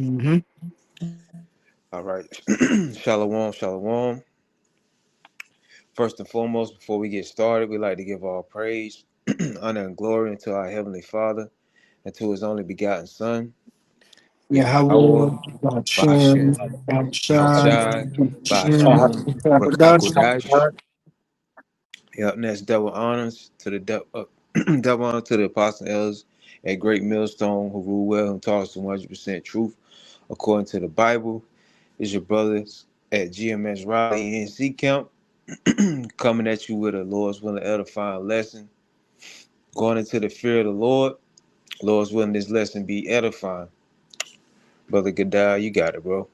Mm-hmm. All right. Shalom, shalom. First and foremost, before we get started, we like to give all praise, honor, and glory unto our Heavenly Father and to His only begotten Son, Yahweh, Yahweh, Hashem, Bahashem, Yahushai, Yahushai, Hashem, Bahashem, Rakadosh. Rakakodash. Yep, next double honors to the double honor to the apostle elders at Great Millstone who rule well and taught us 100% truth according to the Bible. Is your brothers at GMS Raleigh NC Camp coming at you with a Lord's willing edifying lesson. Going into the fear of the Lord. Lord's willing this lesson be edifying. Brother Gadal, you got it, bro.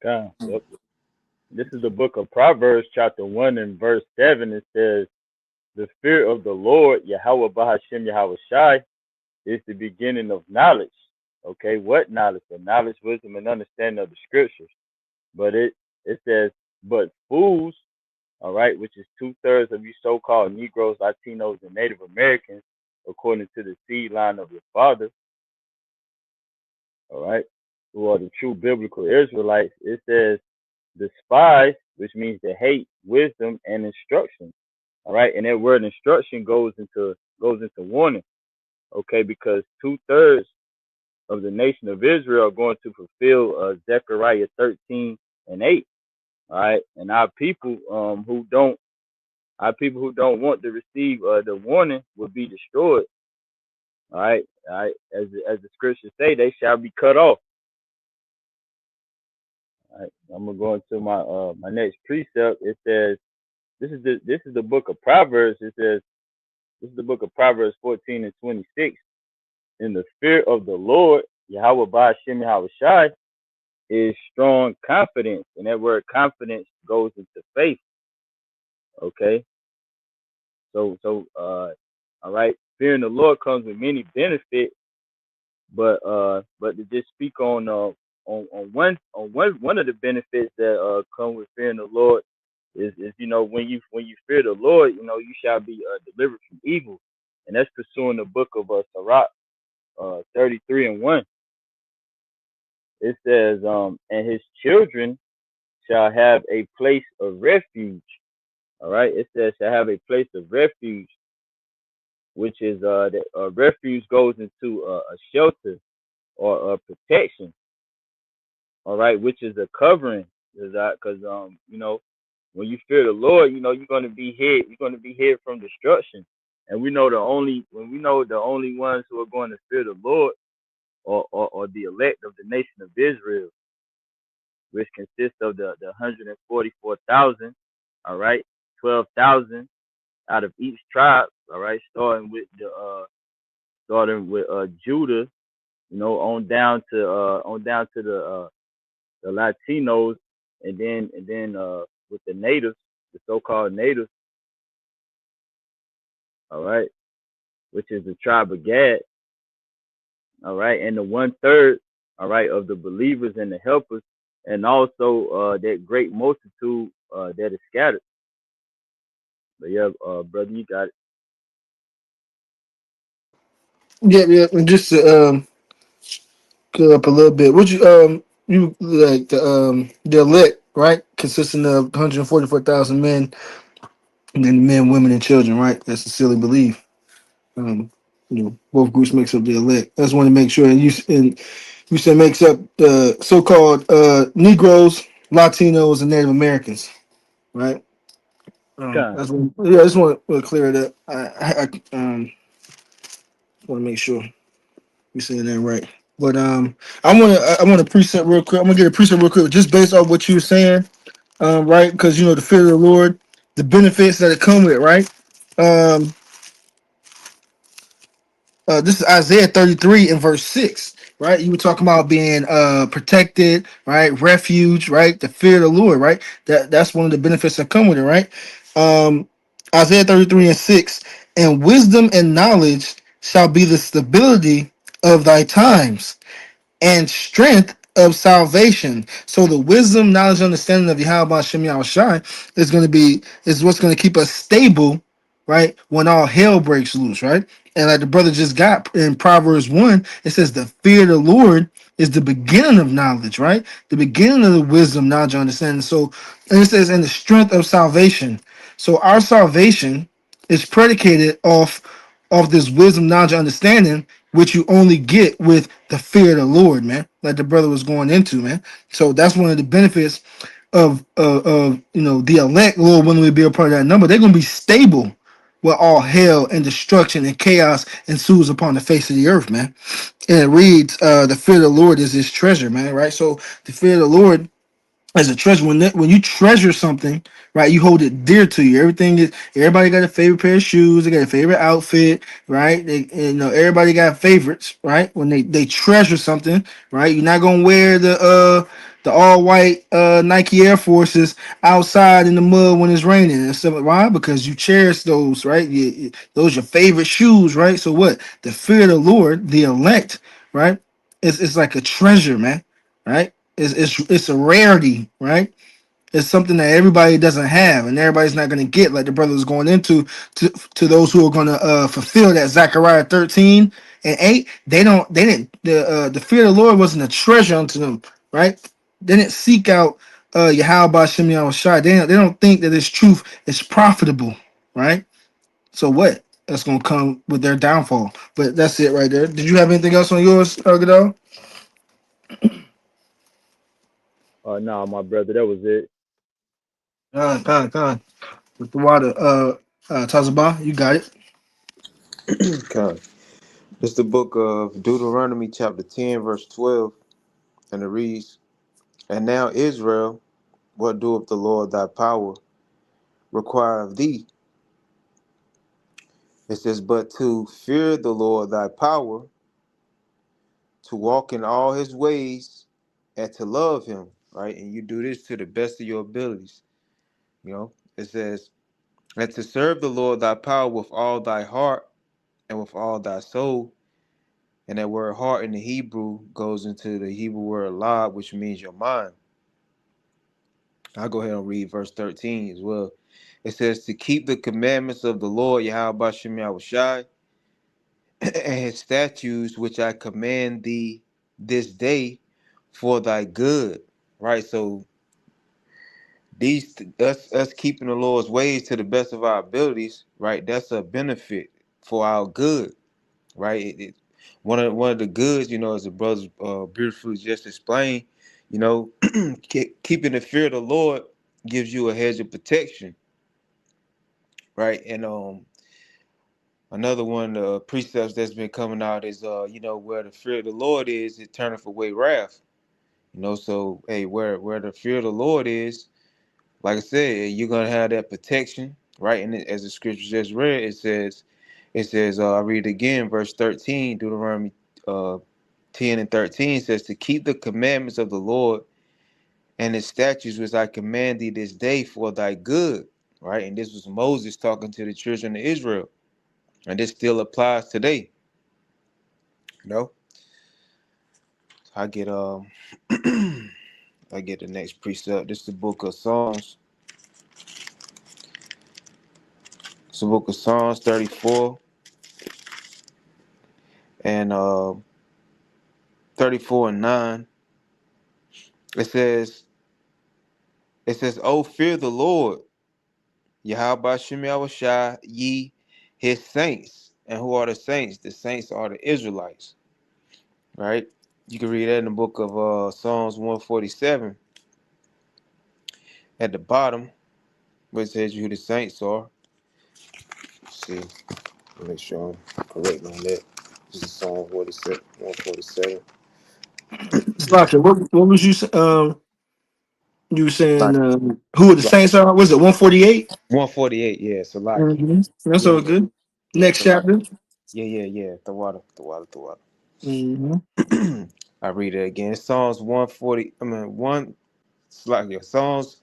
God, yep. This is the book of Proverbs, chapter 1 and verse 7. It says, the fear of the Lord, Yahweh Bahashem Yahweh Shai, is the beginning of knowledge. Okay, what knowledge? The knowledge, wisdom, and understanding of the scriptures. But it says, but fools, all right, which is 2/3 of you so-called Negroes, Latinos, and Native Americans, according to the seed line of your father, all right, who are the true biblical Israelites. It says, despise, which means to hate wisdom and instruction. All right, and that word instruction goes into warning. Okay, because 2/3 of the nation of Israel are going to fulfill Zechariah 13:8. All right, and our people who don't want to receive the warning will be destroyed. All right, as the scriptures say, they shall be cut off. All right, I'm gonna go into my next precept. It says, this is the book of Proverbs. It says, this is the book of Proverbs 14 and 26. In the fear of the Lord, Yahweh Ba'ashem Yahweh Shai, is strong confidence. And that word confidence goes into faith. Okay. All right. Fearing the Lord comes with many benefits, but to just speak on one of the benefits that come with fearing the Lord is when you fear the Lord, you shall be delivered from evil. And that's pursuing the book of Sirach 33:1. It says, and his children shall have a place of refuge. All right. It says shall have a place of refuge, which is the refuge goes into a shelter or a protection. All right, which is a covering, because when you fear the Lord, you're gonna be hid. You're gonna be hid from destruction. And we know the only ones who are going to fear the Lord or the elect of the nation of Israel, which consists of the 144,000, all right, 12,000 out of each tribe, all right, starting with Judah, on down to the Latinos, and then with the natives, the so-called natives, all right, which is the tribe of Gad, all right, and the 1/3, all right, of the believers and the helpers, and also that great multitude that is scattered. But yeah, brother, you got it. Yeah, yeah. And just to clear up a little bit, would you like the elect, right? Consisting of 144,000 men, and then men, women, and children, right? That's a silly belief. Um, both groups makes up the elect. I just want to make sure. And you said makes up the so-called Negroes, Latinos, and Native Americans, right? Con. Yeah, I just want to clear it up. I want to make sure we saying that right. But I want a preset real quick. I'm gonna get a preset real quick, just based off what you were saying, right? Because the fear of the Lord, the benefits that it come with, right? Um, this is Isaiah 33 and verse 6, right? You were talking about being protected, right? Refuge, right? The fear of the Lord, right? That's one of the benefits that come with it, right? Um, Isaiah 33 and 6, and wisdom and knowledge shall be the stability of thy times and strength of salvation. So the wisdom, knowledge, understanding of Yahweh Shem Yahweh Shai is what's going to keep us stable right? When all hell breaks loose, right? And like the brother just got in Proverbs 1, it says the fear of the Lord is the beginning of knowledge, right? The beginning of the wisdom, knowledge, understanding. So, and it says, and the strength of salvation. So our salvation is predicated off this wisdom, knowledge, understanding, which you only get with the fear of the Lord, man. Like the brother was going into, man. So that's one of the benefits of the elect. Lord, when we be a part of that number, they're gonna be stable where all hell and destruction and chaos ensues upon the face of the earth, man. And it reads, the fear of the Lord is his treasure, man. Right. So the fear of the Lord as a treasure. When you treasure something, right, you hold it dear to you. Everybody got a favorite pair of shoes, they got a favorite outfit, right? Everybody got favorites, right? When they treasure something, right? You're not gonna wear the all white Nike Air Forces outside in the mud when it's raining and stuff. Why? Because you cherish those, right? Those your favorite shoes, right? So what? The fear of the Lord, the elect, right? It's like a treasure, man, right? It's a rarity, right? It's something that everybody doesn't have, and everybody's not going to get. Like the brother was going into to those who are going to fulfill that Zechariah 13:8. They didn't. The fear of the Lord wasn't a treasure unto them, right? They didn't seek out Yahweh Shem Shai. They don't think that this truth is profitable, right? So what? That's going to come with their downfall. But that's it right there. Did you have anything else on yours, Godal? Nah, my brother, that was it. Con. With the water, Tazaba, you got it. Okay. It's the book of Deuteronomy, chapter 10, verse 12, and it reads, And now, Israel, what doeth the Lord thy power require of thee? It says, But to fear the Lord thy power, to walk in all his ways, and to love him, right? And you do this to the best of your abilities. It says, And to serve the Lord thy power with all thy heart and with all thy soul. And that word heart in the Hebrew goes into the Hebrew word lab, which means your mind. I'll go ahead and read verse 13 as well. It says, To keep the commandments of the Lord, Yahweh Shem Yahushai, and his statutes, which I command thee this day for thy good. Right? So us keeping the Lord's ways to the best of our abilities, right? That's a benefit for our good, right? One of the goods, as the brothers beautifully just explained, keeping the fear of the Lord gives you a hedge of protection, right? And another one of the precepts that's been coming out is where the fear of the Lord is, it turneth away wrath. So hey, where the fear of the Lord is, like I said, you're gonna have that protection, right? And as the scripture just read, it says, I read it again, verse 13, Deuteronomy 10 and 13 says, To keep the commandments of the Lord and his statutes which I command thee this day for thy good, right? And this was Moses talking to the children of Israel, and this still applies today. You know, I get I get the next precept. This is the book of Psalms. It's the book of Psalms 34 and 34 and 9. It says, Oh, fear the Lord, Yahweh Shem Yahushai, ye his saints. And who are the saints? The saints are the Israelites, right? You can read that in the book of Psalms 147 at the bottom, where it says who the saints are. Let's see, make sure I'm correct on that. This is Psalm 47, 147. Sasha, what was you were saying Like, who the Saints are? Was it 148? 148, yeah, Salakia. That's Yeah, all yeah, good. yeah, Next chapter. Salakia. Yeah. The water. Mm-hmm. I read it again. Psalms 140, I mean, Salakia. Psalms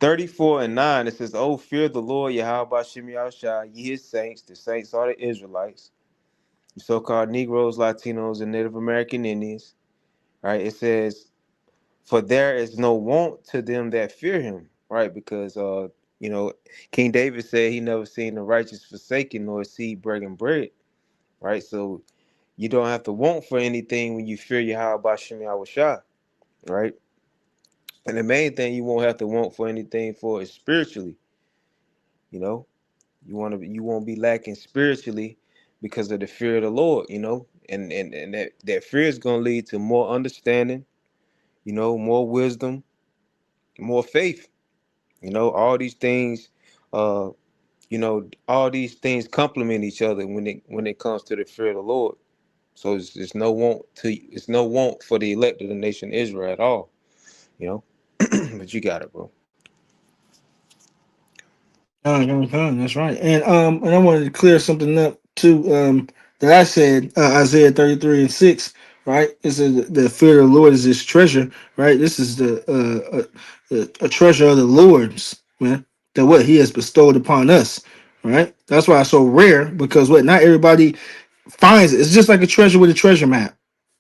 34 and 9, it says, Oh, fear the Lord, Yahweh Shem Yahushai, ye his saints. The saints are the Israelites, the so-called Negroes, Latinos, and Native American Indians. Right? It says, For there is no want to them that fear him. Right? Because You know, King David said he never seen the righteous forsaken nor seed breaking bread, right? So you don't have to want for anything when you fear Yahweh Shem Yahushua, right? And the main thing you won't have to want for anything for is spiritually. You know, you won't be lacking spiritually because of the fear of the Lord. You know, and that fear is gonna lead to more understanding. You know, more wisdom, more faith. You know, all these things. You know, all these things complement each other when it comes to the fear of the Lord. So it's no want for the elect of the nation of Israel at all. You know, but you got it, bro. That's right. And I wanted to clear something up too. That I said Isaiah 33:6. Right. It says the fear of the Lord is His treasure. Right. This is a treasure of the Lord's, man. That what He has bestowed upon us. Right. That's why it's so rare, because what not everybody finds it. It's just like a treasure with a treasure map.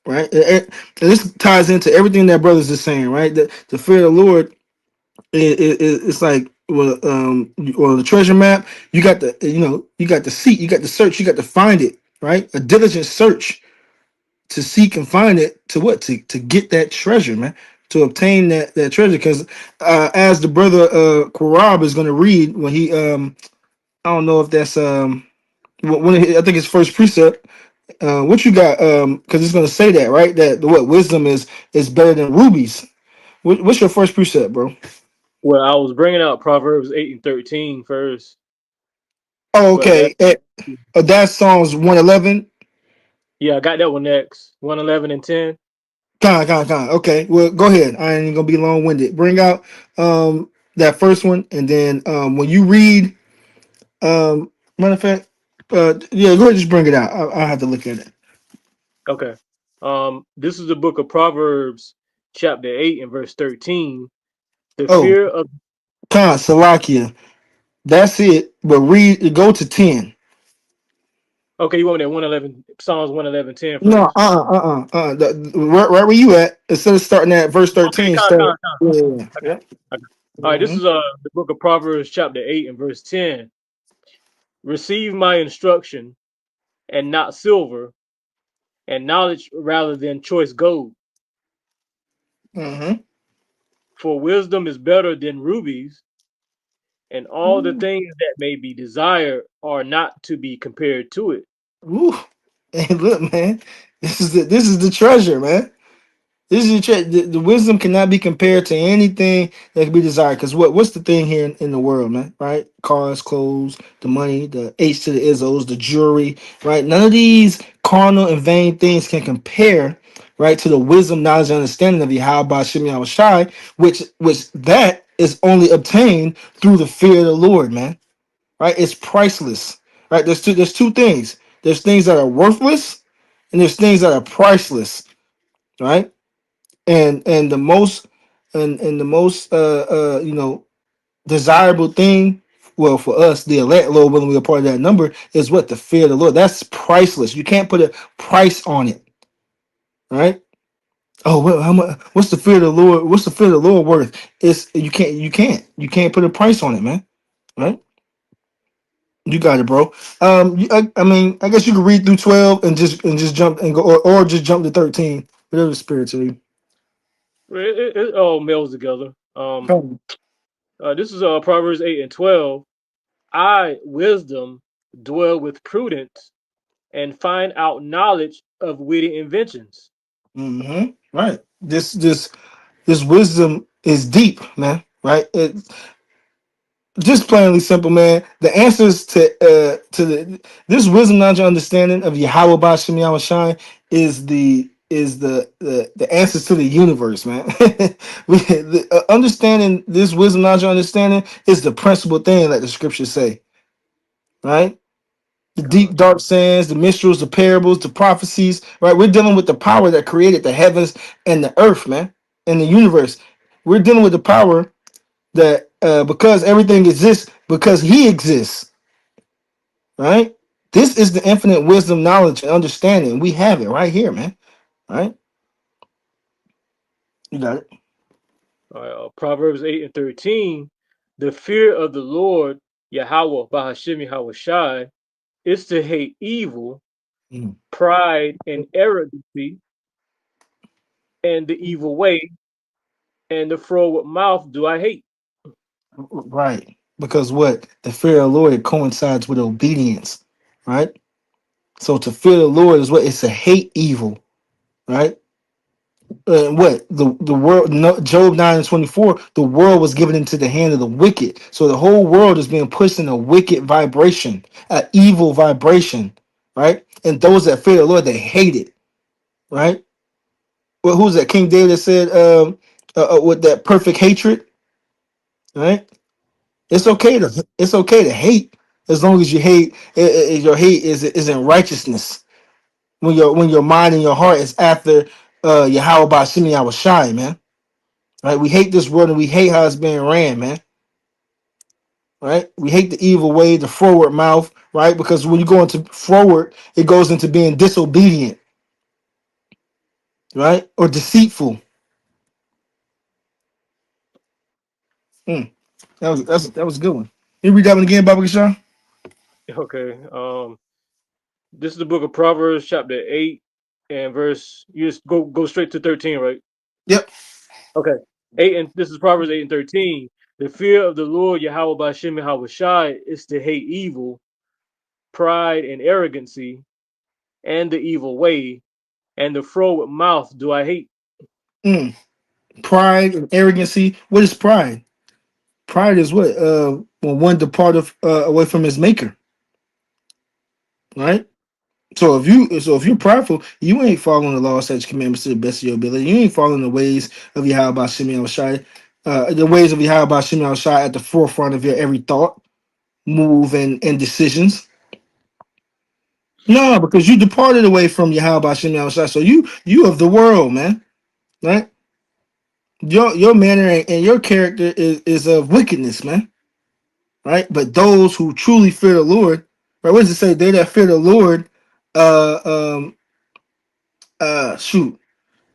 Right. And this ties into everything that brothers are saying. Right. The fear of the Lord, it's like, well, the treasure map. You got the, you got the seek, you got the search, you got to find it, right? A diligent search to seek and find it, to what, to get that treasure, man, to obtain that treasure. Because as the brother Qarab is going to read when he I don't know if that's I think it's first precept. What you got? Because it's going to say that, right? That the what wisdom is better than rubies. What's your first precept, bro? Well, I was bringing out Proverbs 8 and 13 first, Oh, but that, okay. That's Psalms 111. yeah, I got that one next. 111 and 10. Con. Okay, well, go ahead. I ain't gonna be long winded. Bring out that first one, and then when you read, matter of fact, yeah, go ahead, just bring it out. I'll have to look at it. Okay. This is the book of Proverbs, chapter 8 and verse 13. The Oh, fear of Salakia. That's it. But go to 10. Okay, you want me at 111, Psalms 111, 10 No, first. right where you at? Instead of starting at verse Okay, 13, start. con. Yeah. Okay. Yeah. Okay. All right, this Mhm. is the book of Proverbs, chapter 8 and verse 10. Receive my instruction and not silver, and knowledge rather than choice gold. Mhm. For wisdom is better than rubies, and all the things that may be desired are not to be compared to it. Ooh. Hey, look, man. This is the treasure, man. This is the wisdom cannot be compared to anything that can be desired. Because what's the thing here in the world, man? Right? Cars, clothes, the money, the H to the Izzos, the jewelry, right? None of these carnal and vain things can compare, right, to the wisdom, knowledge, and understanding of Yahweh Shem Shai, which that is only obtained through the fear of the Lord, man. Right? It's priceless. Right? There's two things. There's things that are worthless, and there's things that are priceless. Right? And the most and the most desirable thing, well, for us the elect Lord when we are part of that number, is what, the fear of the Lord. That's priceless. You can't put a price on it. Right? Oh, well, how much, what's the fear of the Lord, what's the fear of the Lord worth? It's, you can't put a price on it, man. Right? You got it, bro. I mean, I guess you could read through 12 and just jump and go, or just jump to 13, whatever the spirit to you. It all melds together. This is Proverbs 8 and 12. I, wisdom, dwell with prudence and find out knowledge of witty inventions. Right. This wisdom is deep, man. Right. Just plainly simple, man. The answers to this wisdom, knowledge, and understanding of Yahweh Bashem Yahweh Shine is the answers to the universe, man. Understanding this wisdom, knowledge, and understanding is the principal thing, like the scriptures say. Right. The deep dark sayings, the mysteries, the parables, the prophecies. Right. We're dealing with the power that created the heavens and the earth, man, and the universe. We're dealing with the power that because everything exists because he exists, right? This is the infinite wisdom, knowledge, and understanding. We have it right here, man. Right? You got it. Proverbs 8 and 13. The fear of the Lord, Yahweh, Bahashim Yahweh Shai, is to hate evil, Mm. pride, and arrogancy, and the evil way, and the froward mouth do I hate. Right. Because what? The fear of the Lord coincides with obedience, right? So to fear the Lord is what? It's to hate evil, right? What the world, no, Job 9:24, the world was given into the hand of the wicked. So the whole world is being pushed in a wicked vibration, an evil vibration, right? And those that fear the Lord, they hate it, right? Well, who's that? King David said, with that perfect hatred, right? It's okay to hate as long as you hate. Your hate isn't righteousness. When your mind and your heart is after Yahweh by Shimi Yahweh Shai, man. Right? We hate this world and we hate how it's being ran, man. Right? We hate the evil way, the forward mouth, right? Because when you go into forward, it goes into being disobedient, right? Or deceitful. Hmm. That was a good one. You read that one again, Baba Kishan? Okay. This is the book of Proverbs, chapter 8, and verse. You just go straight to 13, right? Yep. Okay. 8 and this is Proverbs 8 and 13. The fear of the Lord Yahweh Bashem Yahweh Shai is to hate evil, pride and arrogancy, and the evil way, and the froward mouth do I hate. Mm. Pride and arrogancy. What is pride? Pride is what? When one departed away from his maker, right? So if you're prideful, you ain't following the law, such commandments to the best of your ability. You ain't following the ways of Yahweh Shimei Shai, the ways of Yahweh Shimei Shai at the forefront of your every thought, move, and decisions. No, because you departed away from Yahweh Shimei Shai. So you of the world, man, right? Your manner and your character is of wickedness, man, right? But those who truly fear the Lord, right? What does it say? They that fear the Lord, shoot.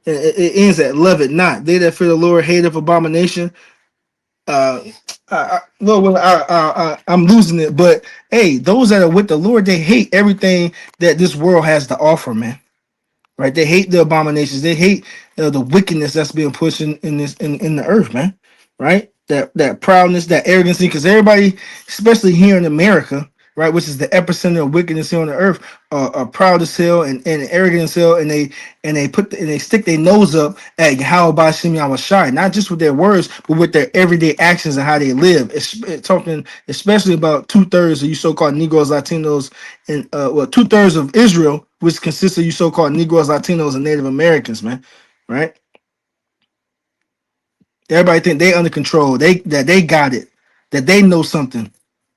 It ends at love it not. They that fear the Lord hate of abomination. Uh, I'm losing it, but hey, those that are with the Lord, they hate everything that this world has to offer, man. Right? They hate the abominations. They hate the wickedness that's being pushed in the earth, man. Right? That proudness, that arrogancy, because everybody, especially here in America, right, which is the epicenter of wickedness here on the earth, are proud as hell and arrogant as hell, and they stick their nose up at how about Shem Shai, not just with their words, but with their everyday actions and how they live. It's talking especially about 2/3 of you so-called Negroes, Latinos, and 2/3 of Israel, which consists of you so-called Negroes, Latinos, and Native Americans, man. Right? Everybody think they under control. They got it. That they know something,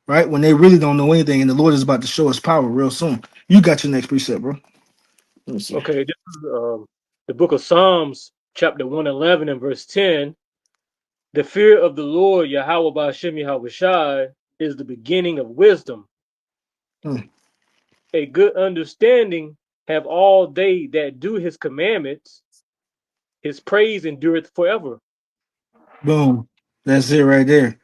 right? When they really don't know anything, and the Lord is about to show us power real soon. You got your next precept, bro. Let me see. Okay, this is the book of Psalms, chapter 111 and verse 10. The fear of the Lord Yahweh Bashem Yahweh Shai is the beginning of wisdom. Hmm. A good understanding have all they that do his commandments. His praise endureth forever. Boom. That's it right there.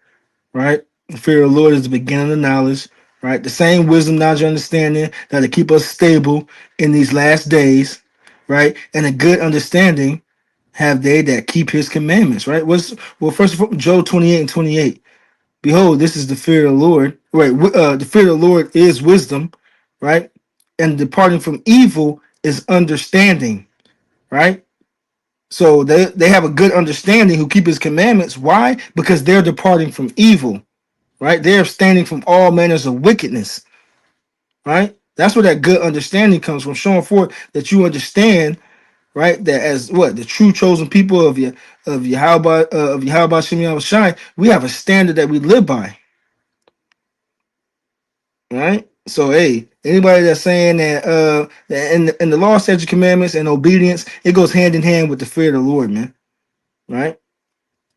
Right? The fear of the Lord is the beginning of knowledge. Right? The same wisdom, knowledge, understanding that'll keep us stable in these last days. Right? And a good understanding have they that keep his commandments. Right? First of all, Job 28 and 28. Behold, this is the fear of the Lord. Right? The fear of the Lord is wisdom. Right? And departing from evil is understanding. Right? So they have a good understanding who keep his commandments. Why? Because they're departing from evil, right? They're abstaining from all manners of wickedness, right? That's where that good understanding comes from, showing forth that you understand, right? That as what the true chosen people of Yahweh Shem Yahweh Shai, we have a standard that we live by, right? So hey, anybody that's saying that that in the law, statute, commandments, and obedience, it goes hand in hand with the fear of the Lord, man, right?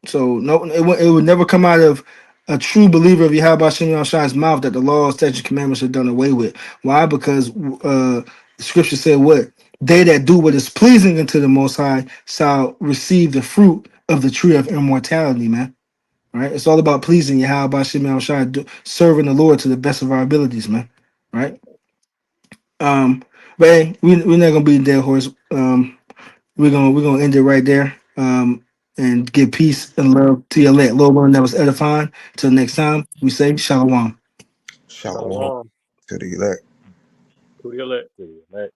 So no, it would never come out of a true believer of Yahweh Shem Shai's mouth that the law, statutes, commandments are done away with. Why? Because the scripture said what? They that do what is pleasing unto the Most High shall receive the fruit of the tree of immortality, man. Right? It's all about pleasing Yahweh Hashem Shai, serving the Lord to the best of our abilities, man. Right? But hey, we're not gonna be a dead horse. We're gonna end it right there. And give peace and love to your elect. Lord willing, that was edifying. Till next time, we say shalom. Shalom Shalom. to the elect. To the elect. To the elect.